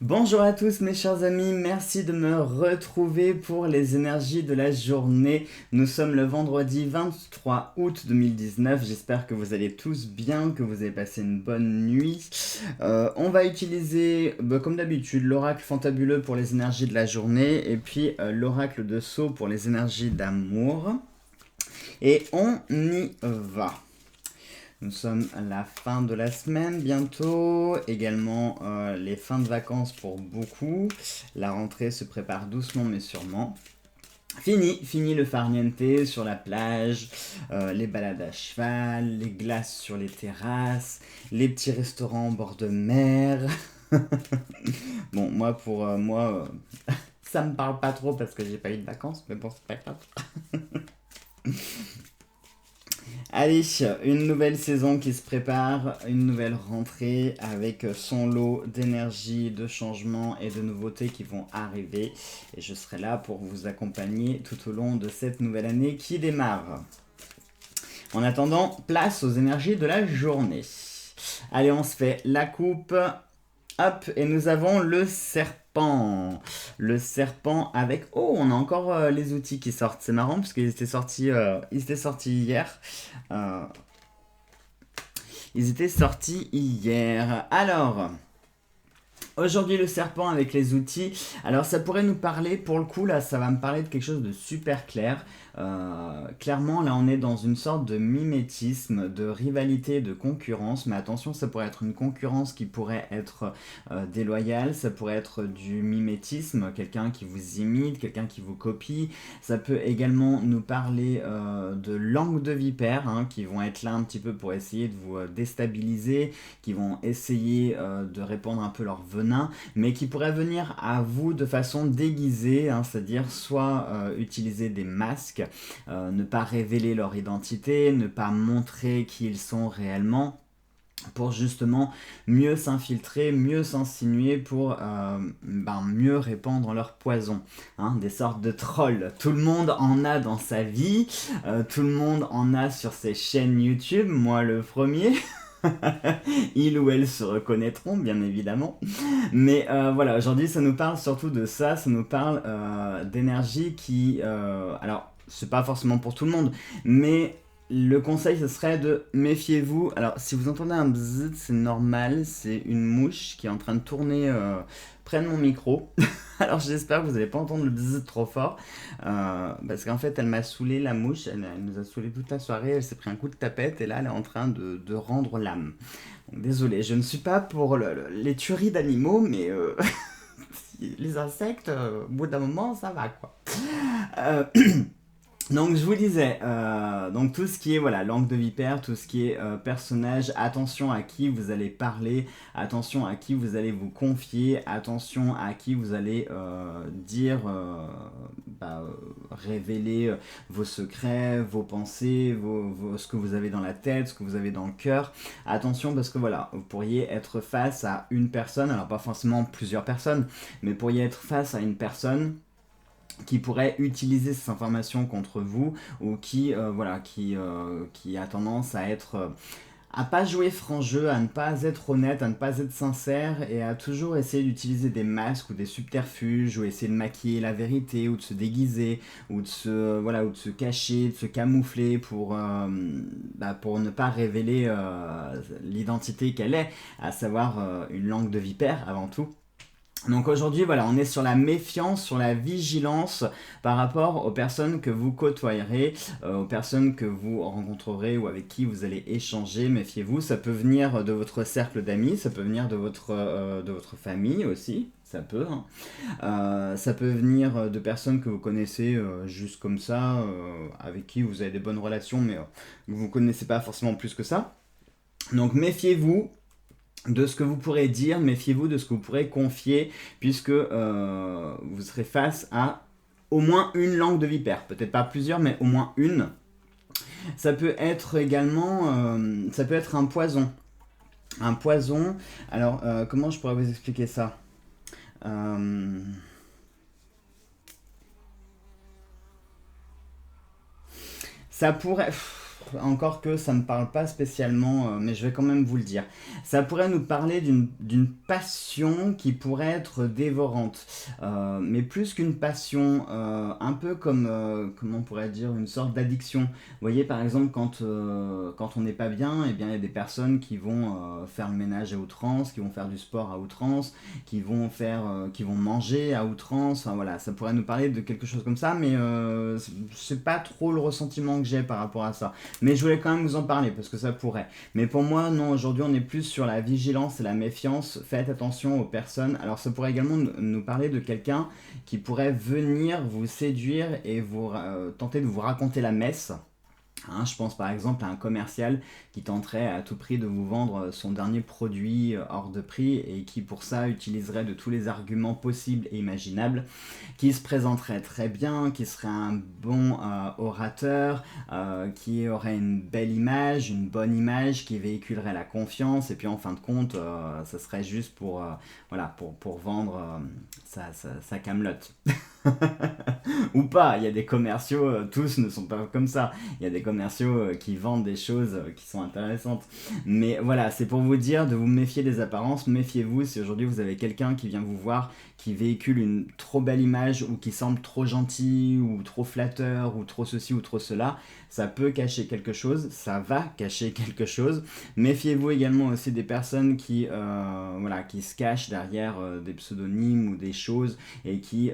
Bonjour à tous mes chers amis, merci de me retrouver pour les énergies de la journée. Nous sommes le vendredi 23 août 2019, j'espère que vous allez tous bien, que vous avez passé une bonne nuit. On va utiliser, comme d'habitude, l'oracle fantabuleux pour les énergies de la journée et puis l'oracle de Sceaux pour les énergies d'amour. Et on y va. Nous sommes à la fin de la semaine bientôt, également les fins de vacances pour beaucoup. La rentrée se prépare doucement mais sûrement. Fini le farniente sur la plage, les balades à cheval, les glaces sur les terrasses, les petits restaurants au bord de mer. Bon, moi pour moi, ça me parle pas trop parce que j'ai pas eu de vacances, mais bon, c'est pas grave. Allez, une nouvelle saison qui se prépare, une nouvelle rentrée avec son lot d'énergie, de changements et de nouveautés qui vont arriver. Et je serai là pour vous accompagner tout au long de cette nouvelle année qui démarre. En attendant, place aux énergies de la journée. Allez, on se fait la coupe. Hop, et nous avons le serpent. Le serpent avec... Oh, on a encore les outils qui sortent. C'est marrant parce ils étaient sortis hier. Euh, Ils étaient sortis hier. Alors, aujourd'hui le serpent avec les outils. Alors ça pourrait nous parler, pour le coup là, ça va me parler de quelque chose de super clair. Clairement là on est dans une sorte de mimétisme, de rivalité, de concurrence. Mais attention, ça pourrait être une concurrence qui pourrait être déloyale. Ça pourrait être du mimétisme, quelqu'un qui vous imite, quelqu'un qui vous copie. Ça peut également nous parler de langue de vipère, hein, qui vont être là un petit peu pour essayer de vous déstabiliser, qui vont essayer de répandre un peu leur venin, mais qui pourraient venir à vous de façon déguisée, hein, c'est-à-dire soit utiliser des masques, ne pas révéler leur identité, ne pas montrer qui ils sont réellement, pour justement mieux s'infiltrer, mieux s'insinuer, pour mieux répandre leur poison. Hein, des sortes de trolls. Tout le monde en a dans sa vie, tout le monde en a sur ses chaînes YouTube, moi le premier. Ils ou elles se reconnaîtront, bien évidemment. Mais voilà, aujourd'hui, ça nous parle surtout de ça nous parle d'énergie qui... alors, c'est pas forcément pour tout le monde, mais le conseil, ce serait de méfiez-vous. Alors, si vous entendez un bzzz, c'est normal, c'est une mouche qui est en train de tourner près de mon micro. Alors, j'espère que vous n'allez pas entendre le bzzz trop fort, parce qu'en fait, elle m'a saoulé, la mouche, elle nous a saoulé toute la soirée, elle s'est pris un coup de tapette, et là, elle est en train de rendre l'âme. Donc, désolé, je ne suis pas pour les tueries d'animaux, mais les insectes, au bout d'un moment, ça va, quoi. Euh, Donc je vous disais, donc tout ce qui est voilà langue de vipère, tout ce qui est personnage, attention à qui vous allez parler, attention à qui vous allez vous confier, attention à qui vous allez dire, révéler vos secrets, vos pensées, ce que vous avez dans la tête, ce que vous avez dans le cœur. Attention parce que voilà, vous pourriez être face à une personne, alors pas forcément plusieurs personnes, mais pourriez être face à une personne qui pourrait utiliser ces informations contre vous, ou qui a tendance à être à pas jouer franc jeu, à ne pas être honnête, à ne pas être sincère, et à toujours essayer d'utiliser des masques ou des subterfuges, ou essayer de maquiller la vérité, ou de se déguiser, ou de se cacher, de se camoufler pour ne pas révéler l'identité qu'elle est, à savoir une langue de vipère avant tout. Donc aujourd'hui, voilà, on est sur la méfiance, sur la vigilance par rapport aux personnes que vous côtoyerez, aux personnes que vous rencontrerez ou avec qui vous allez échanger. Méfiez-vous, ça peut venir de votre cercle d'amis, ça peut venir de votre famille aussi. Ça peut, hein. Ça peut venir de personnes que vous connaissez juste comme ça, avec qui vous avez des bonnes relations, mais que vous ne connaissez pas forcément plus que ça. Donc méfiez-vous de ce que vous pourrez dire, méfiez-vous de ce que vous pourrez confier, puisque vous serez face à au moins une langue de vipère. Peut-être pas plusieurs, mais au moins une. Ça peut être également, ça peut être un poison. Un poison, alors comment je pourrais vous expliquer ça? Euh, Ça pourrait... encore que ça me parle pas spécialement, mais je vais quand même vous le dire. Ça pourrait nous parler d'une passion qui pourrait être dévorante. Mais plus qu'une passion, un peu comme, comment on pourrait dire, une sorte d'addiction. Vous voyez, par exemple, quand on n'est pas bien, eh bien, il y a des personnes qui vont faire le ménage à outrance, qui vont faire du sport à outrance, qui vont manger à outrance. Enfin voilà, ça pourrait nous parler de quelque chose comme ça, mais c'est pas trop le ressentiment que j'ai par rapport à ça. Mais je voulais quand même vous en parler parce que ça pourrait. Mais pour moi, non, aujourd'hui, on est plus sur la vigilance et la méfiance. Faites attention aux personnes. Alors, ça pourrait également nous parler de quelqu'un qui pourrait venir vous séduire et tenter de vous raconter la messe. Hein, je pense par exemple à un commercial qui tenterait à tout prix de vous vendre son dernier produit hors de prix et qui pour ça utiliserait de tous les arguments possibles et imaginables, qui se présenterait très bien, qui serait un bon orateur, qui aurait une belle image, une bonne image, qui véhiculerait la confiance et puis en fin de compte, ça serait juste pour vendre sa camelote. Ou pas, il y a des commerciaux, tous ne sont pas comme ça. Il y a des commerciaux qui vendent des choses qui sont intéressantes. Mais voilà, c'est pour vous dire de vous méfier des apparences. Méfiez-vous si aujourd'hui vous avez quelqu'un qui vient vous voir, qui véhicule une trop belle image ou qui semble trop gentil ou trop flatteur ou trop ceci ou trop cela. Ça peut cacher quelque chose, ça va cacher quelque chose. Méfiez-vous également aussi des personnes qui se cachent derrière des pseudonymes ou des choses et qui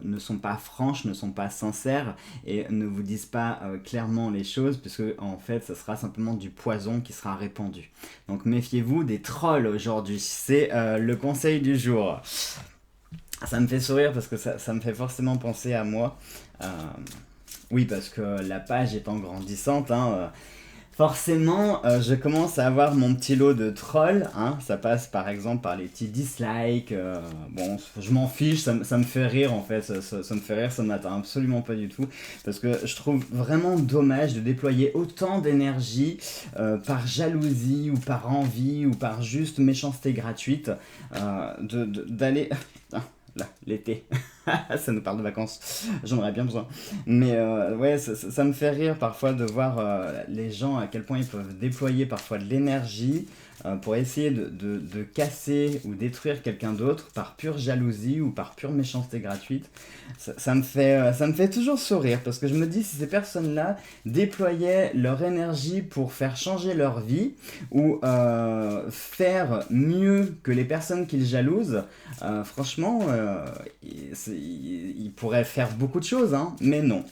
ne sont pas franches, ne sont pas sincères et ne vous disent pas clairement les choses puisque en fait ça sera simplement du poison qui sera répandu. Donc méfiez-vous des trolls aujourd'hui, c'est le conseil du jour. Ça me fait sourire parce que ça me fait forcément penser à moi. Oui, parce que la page étant grandissante, forcément, je commence à avoir mon petit lot de trolls. Hein. Ça passe par exemple par les petits dislikes. Bon, je m'en fiche, ça me fait rire en fait. Ça me fait rire, ça ne m'atteint absolument pas du tout. Parce que je trouve vraiment dommage de déployer autant d'énergie par jalousie ou par envie ou par juste méchanceté gratuite. D'aller. Là, l'été, ça nous parle de vacances, j'en aurais bien besoin. Mais ouais, ça me fait rire parfois de voir les gens à quel point ils peuvent déployer parfois de l'énergie pour essayer de casser ou détruire quelqu'un d'autre par pure jalousie ou par pure méchanceté gratuite. Ça me fait toujours sourire parce que je me dis si ces personnes-là déployaient leur énergie pour faire changer leur vie ou faire mieux que les personnes qu'ils jalousent, franchement, ils pourraient faire beaucoup de choses, hein, mais non.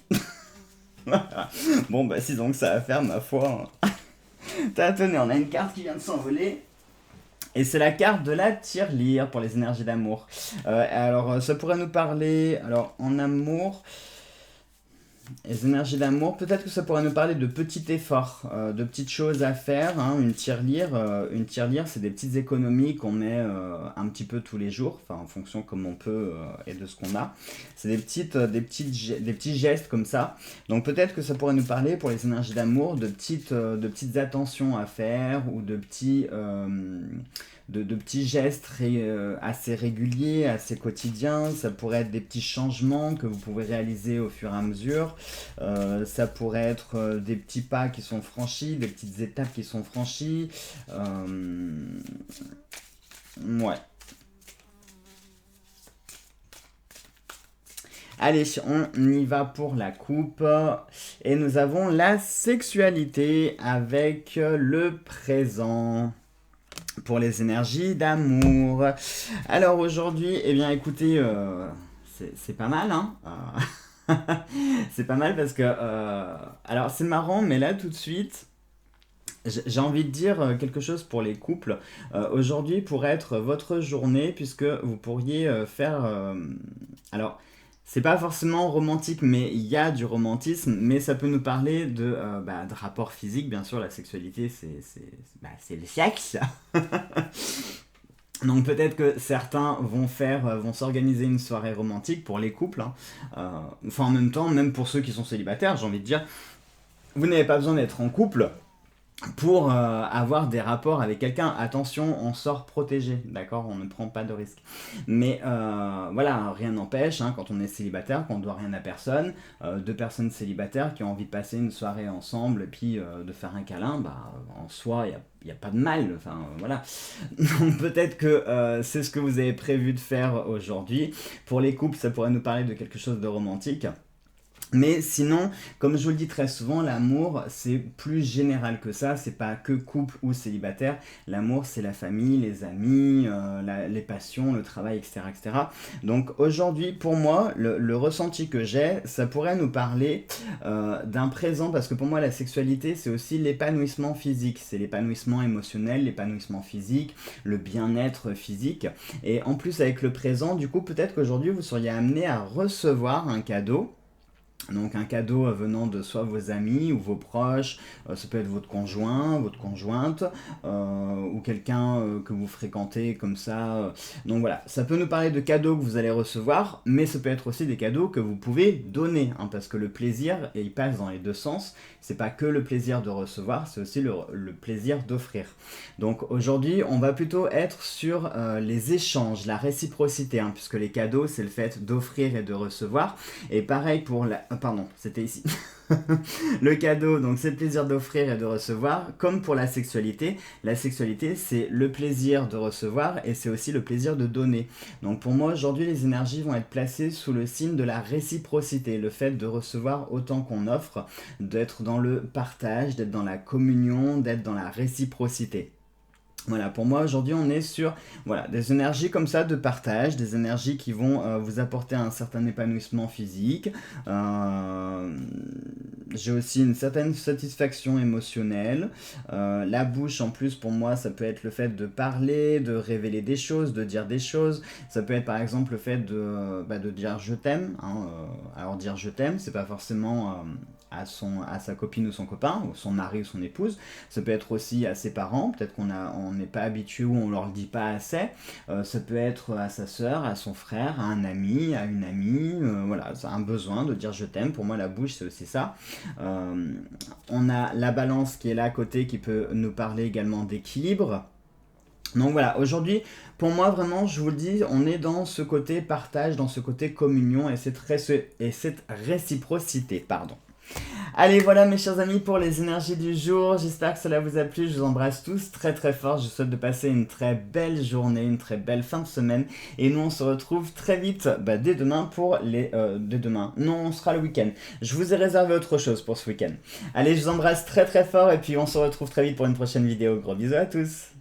Bon, bah si donc ça va faire ma foi. Tenez, on a une carte qui vient de s'envoler. Et c'est la carte de la tirelire pour les énergies d'amour. Alors, ça pourrait nous parler... Alors, en amour... Les énergies d'amour, peut-être que ça pourrait nous parler de petits efforts, de petites choses à faire. Hein. Une tirelire, c'est des petites économies qu'on met un petit peu tous les jours, enfin en fonction comme on peut et de ce qu'on a. C'est des petits gestes comme ça. Donc peut-être que ça pourrait nous parler pour les énergies d'amour de petites attentions à faire ou de petits gestes assez réguliers, assez quotidiens. Ça pourrait être des petits changements que vous pouvez réaliser au fur et à mesure. Ça pourrait être des petits pas qui sont franchis, des petites étapes qui sont franchies. Ouais. Allez, on y va pour la coupe. Et nous avons la sexualité avec le présent. Pour les énergies d'amour. Alors aujourd'hui, eh bien écoutez, c'est pas mal, hein. C'est pas mal parce que... alors c'est marrant, mais là tout de suite, j'ai envie de dire quelque chose pour les couples. Aujourd'hui pourrait être votre journée puisque vous pourriez faire... alors... C'est pas forcément romantique, mais il y a du romantisme, mais ça peut nous parler de rapports physiques. Bien sûr, la sexualité, c'est le sexe. Donc peut-être que certains vont s'organiser une soirée romantique pour les couples. Hein. En même temps, même pour ceux qui sont célibataires, j'ai envie de dire, vous n'avez pas besoin d'être en couple pour avoir des rapports avec quelqu'un. Attention, on sort protégé, d'accord? On ne prend pas de risque. Mais voilà, rien n'empêche, hein, quand on est célibataire, qu'on ne doit rien à personne, deux personnes célibataires qui ont envie de passer une soirée ensemble et puis de faire un câlin, bah, en soi, il n'y a pas de mal, enfin voilà. Donc peut-être que c'est ce que vous avez prévu de faire aujourd'hui. Pour les couples, ça pourrait nous parler de quelque chose de romantique. Mais sinon, comme je vous le dis très souvent, l'amour, c'est plus général que ça. C'est pas que couple ou célibataire. L'amour, c'est la famille, les amis, les passions, le travail, etc., etc. Donc aujourd'hui, pour moi, le ressenti que j'ai, ça pourrait nous parler d'un présent, parce que pour moi, la sexualité, c'est aussi l'épanouissement physique. C'est l'épanouissement émotionnel, l'épanouissement physique, le bien-être physique. Et en plus, avec le présent, du coup, peut-être qu'aujourd'hui, vous seriez amené à recevoir un cadeau. Donc un cadeau venant de soit vos amis ou vos proches, ça peut être votre conjoint, votre conjointe, ou quelqu'un que vous fréquentez comme ça. Donc voilà, ça peut nous parler de cadeaux que vous allez recevoir, mais ça peut être aussi des cadeaux que vous pouvez donner, hein, parce que le plaisir, il passe dans les deux sens. C'est pas que le plaisir de recevoir, c'est aussi le plaisir d'offrir. Donc aujourd'hui, on va plutôt être sur les échanges, la réciprocité, hein, puisque les cadeaux, c'est le fait d'offrir et de recevoir. Et pareil pour la... pardon, c'était ici. Le cadeau, donc c'est le plaisir d'offrir et de recevoir. Comme pour la sexualité, c'est le plaisir de recevoir et c'est aussi le plaisir de donner. Donc pour moi, aujourd'hui, les énergies vont être placées sous le signe de la réciprocité. Le fait de recevoir autant qu'on offre, d'être dans le partage, d'être dans la communion, d'être dans la réciprocité. Voilà, pour moi aujourd'hui on est sur voilà, des énergies comme ça de partage, des énergies qui vont vous apporter un certain épanouissement physique. J'ai aussi une certaine satisfaction émotionnelle. La bouche en plus pour moi ça peut être le fait de parler, de révéler des choses, de dire des choses. Ça peut être par exemple le fait de dire je t'aime, hein. Alors dire je t'aime c'est pas forcément... à sa copine ou son copain, ou son mari ou son épouse. Ça peut être aussi à ses parents, peut-être qu'on n'est pas habitué ou on leur le dit pas assez. Ça peut être à sa sœur, à son frère, à un ami, à une amie. Voilà, c'est un besoin de dire je t'aime. Pour moi, la bouche, c'est aussi ça. On a la balance qui est là à côté, qui peut nous parler également d'équilibre. Donc voilà, aujourd'hui, pour moi, vraiment, je vous le dis, on est dans ce côté partage, dans ce côté communion et cette réciprocité, pardon. Allez, voilà mes chers amis pour les énergies du jour. J'espère que cela vous a plu. Je vous embrasse tous très très fort. Je vous souhaite de passer une très belle journée, une très belle fin de semaine. Et nous, on se retrouve très vite, dès demain pour les... dès demain. Non, on sera le week-end. Je vous ai réservé autre chose pour ce week-end. Allez, je vous embrasse très très fort et puis on se retrouve très vite pour une prochaine vidéo. Gros bisous à tous.